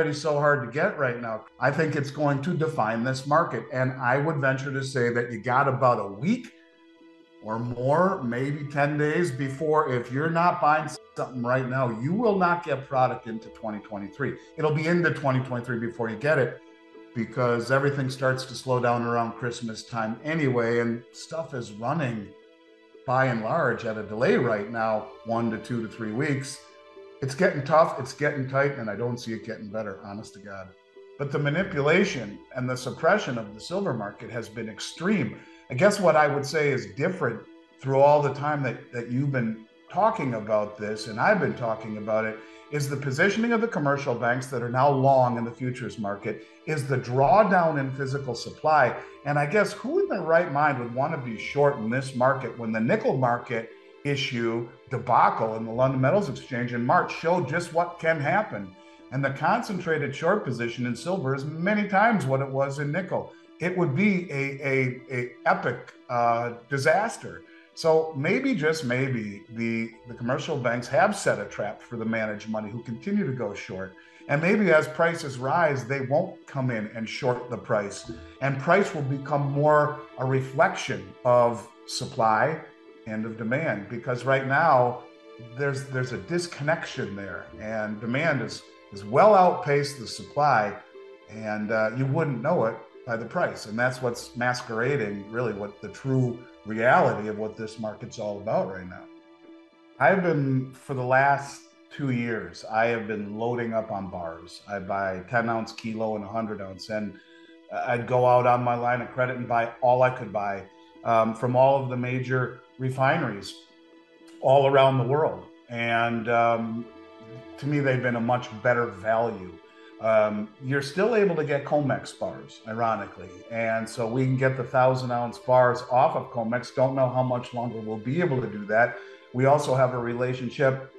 already so hard to get right now. I think it's going to define this market. And I would venture to say that you got about a week or more, maybe 10 days before, if you're not buying something right now, you will not get product into 2023. It'll be into 2023 before you get it because everything starts to slow down around Christmas time anyway. And stuff is running by and large at a delay right now, 1 to 2 to 3 weeks. It's getting tough, it's getting tight, and I don't see it getting better, honest to God. But the manipulation and the suppression of the silver market has been extreme. I guess what I would say is different through all the time that you've been talking about this, and I've been talking about it, is the positioning of the commercial banks that are now long in the futures market, is the drawdown in physical supply. And I guess who in their right mind would want to be short in this market when the nickel market issue debacle in the London Metals Exchange in March showed just what can happen? And the concentrated short position in silver is many times what it was in nickel. It would be a epic disaster. So maybe, just maybe, the commercial banks have set a trap for the managed money who continue to go short. And maybe as prices rise, they won't come in and short the price. And price will become more a reflection of supply and of demand. Because right now, there's a disconnection there. And demand is well outpaced the supply. And you wouldn't know it by the price. And that's what's masquerading really what the true reality of what this market's all about right now. I've been, for the last 2 years, I have been loading up on bars. I buy 10-ounce kilo and 100-ounce, and I'd go out on my line of credit and buy all I could buy from all of the major refineries all around the world. And to me, they've been a much better value. You're still able to get COMEX bars, ironically. And so we can get the 1,000-ounce bars off of COMEX. Don't know how much longer we'll be able to do that. We also have a relationship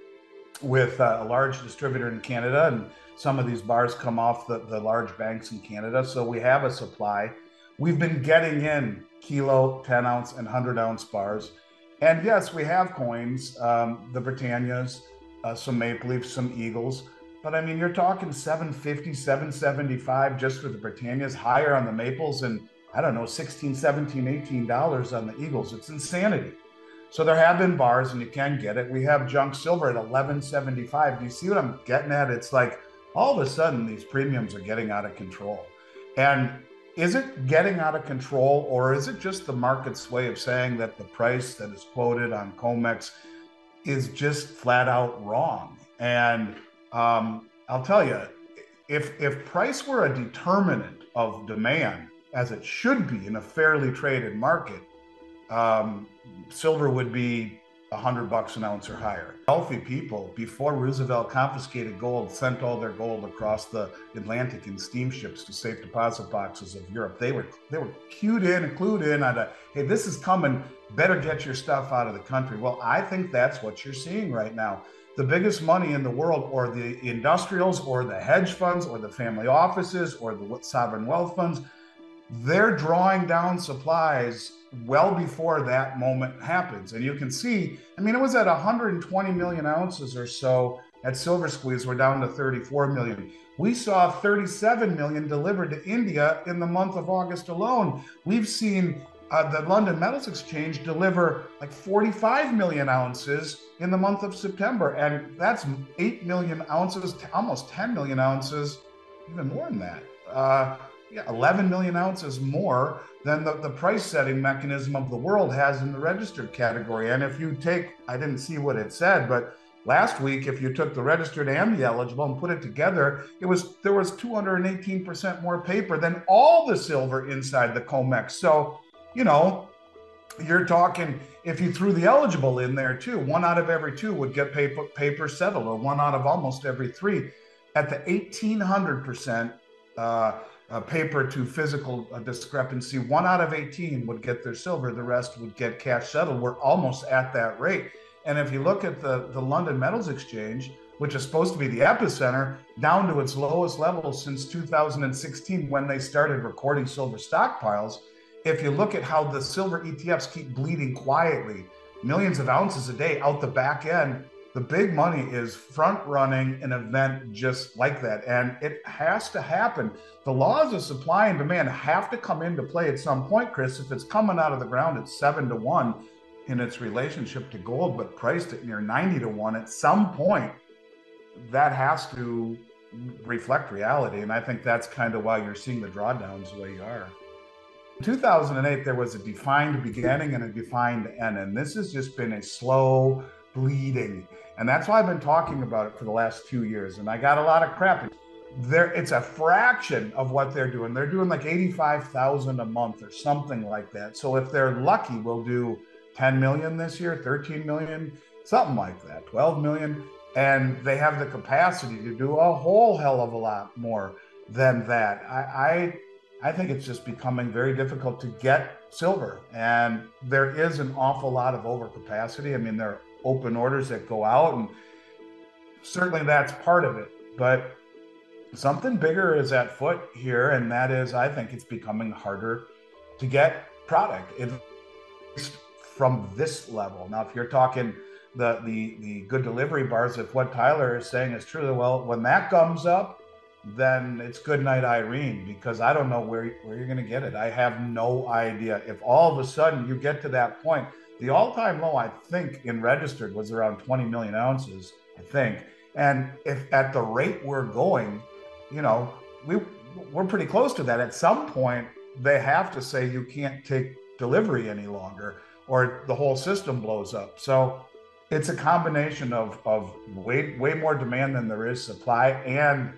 with a large distributor in Canada, and some of these bars come off the large banks in Canada. So we have a supply. We've been getting in kilo, 10-ounce, and 100-ounce bars. And yes, we have coins, the Britannias, some Maple Leafs, some Eagles. But I mean, you're talking 750, 775 just for the Britannias, higher on the Maples, and I don't know, 16, 17, $18 on the Eagles. It's insanity. So there have been bars, and you can get it. We have junk silver at 1175. Do you see what I'm getting at? It's like all of a sudden these premiums are getting out of control. And is it getting out of control, or is it just the market's way of saying that the price that is quoted on COMEX is just flat out wrong? And I'll tell you, if price were a determinant of demand, as it should be in a fairly traded market, silver would be $100 an ounce or higher. Wealthy people, before Roosevelt confiscated gold, sent all their gold across the Atlantic in steamships to safe deposit boxes of Europe. They were cued in and clued in on hey, this is coming, better get your stuff out of the country. Well, I think that's what you're seeing right now. The biggest money in the world, or the industrials, or the hedge funds, or the family offices, or the sovereign wealth funds, they're drawing down supplies well before that moment happens. And you can see, I mean, it was at 120 million ounces or so at Silver Squeeze. We're down to 34 million. We saw 37 million delivered to India in the month of August alone. We've seen the London Metals Exchange deliver like 45 million ounces in the month of September. And that's 8 million ounces, almost 10 million ounces, even more than that. 11 million ounces more than the price setting mechanism of the world has in the registered category. And if you take, I didn't see what it said, but last week, if you took the registered and the eligible and put it together, there was 218% more paper than all the silver inside the COMEX. So, you know, you're talking, if you threw the eligible in there too, 1 out of every 2 would get paper settled, or 1 out of almost every 3. At the 1,800% paper to physical discrepancy, 1 out of 18 would get their silver, the rest would get cash settled. We're almost at that rate. And if you look at the London Metals Exchange, which is supposed to be the epicenter, down to its lowest level since 2016 when they started recording silver stockpiles, if you look at how the silver ETFs keep bleeding quietly, millions of ounces a day out the back end, The big money is front running an event just like that. And it has to happen. The laws of supply and demand have to come into play at some point, Chris. If it's coming out of the ground at 7-1 in its relationship to gold, but priced at near 90-1, at some point, that has to reflect reality. And I think that's kind of why you're seeing the drawdowns the way you are. In 2008, there was a defined beginning and a defined end. And this has just been a slow bleeding. And that's why I've been talking about it for the last 2 years. And I got a lot of crap. It's a fraction of what they're doing. They're doing like 85,000 a month or something like that. So if they're lucky, we'll do 10 million this year, 13 million, something like that, 12 million. And they have the capacity to do a whole hell of a lot more than that. I think it's just becoming very difficult to get silver. And there is an awful lot of overcapacity. I mean, there are open orders that go out, and certainly that's part of it. But something bigger is at foot here, and that is, I think it's becoming harder to get product, at least from this level. Now, if you're talking the good delivery bars, if what Tyler is saying is true, well, when that comes up, then it's good night, Irene, because I don't know where you're going to get it. I have no idea. If all of a sudden you get to that point, the all-time low, I think, in registered was around 20 million ounces, I think. And if at the rate we're going, you know, we're pretty close to that. At some point, they have to say you can't take delivery any longer, or the whole system blows up. So it's a combination of way more demand than there is supply, and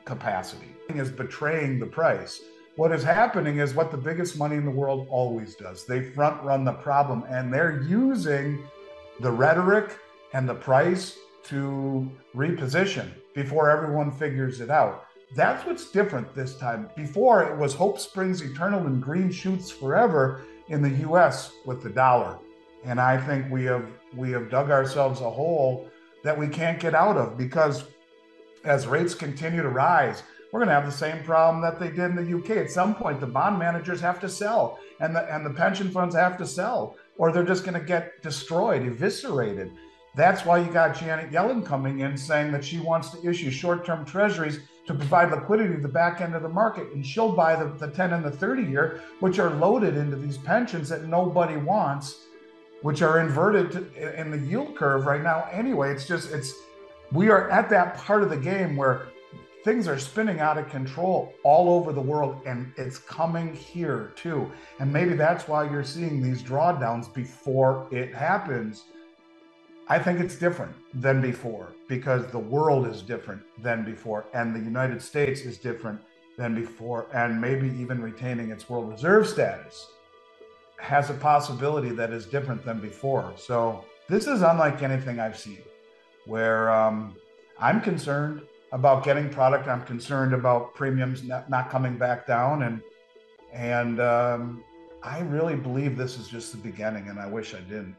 capacity is betraying the price. What is happening is what the biggest money in the world always does. They front run the problem, and they're using the rhetoric and the price to reposition before everyone figures it out. That's what's different this time. Before, it was hope springs eternal and green shoots forever in the US with the dollar. And I think we have dug ourselves a hole that we can't get out of, because as rates continue to rise, we're going to have the same problem that they did in the UK. At some point, the bond managers have to sell, and the pension funds have to sell, or they're just going to get destroyed, eviscerated. That's why you got Janet Yellen coming in saying that she wants to issue short-term treasuries to provide liquidity to the back end of the market. And she'll buy the 10 and the 30 year, which are loaded into these pensions that nobody wants, which are inverted in the yield curve right now. Anyway, we are at that part of the game where things are spinning out of control all over the world, and it's coming here too. And maybe that's why you're seeing these drawdowns before it happens. I think it's different than before, because the world is different than before, and the United States is different than before, and maybe even retaining its world reserve status has a possibility that is different than before. So this is unlike anything I've seen, where I'm concerned about getting product. I'm concerned about premiums not coming back down. And I really believe this is just the beginning, and I wish I didn't.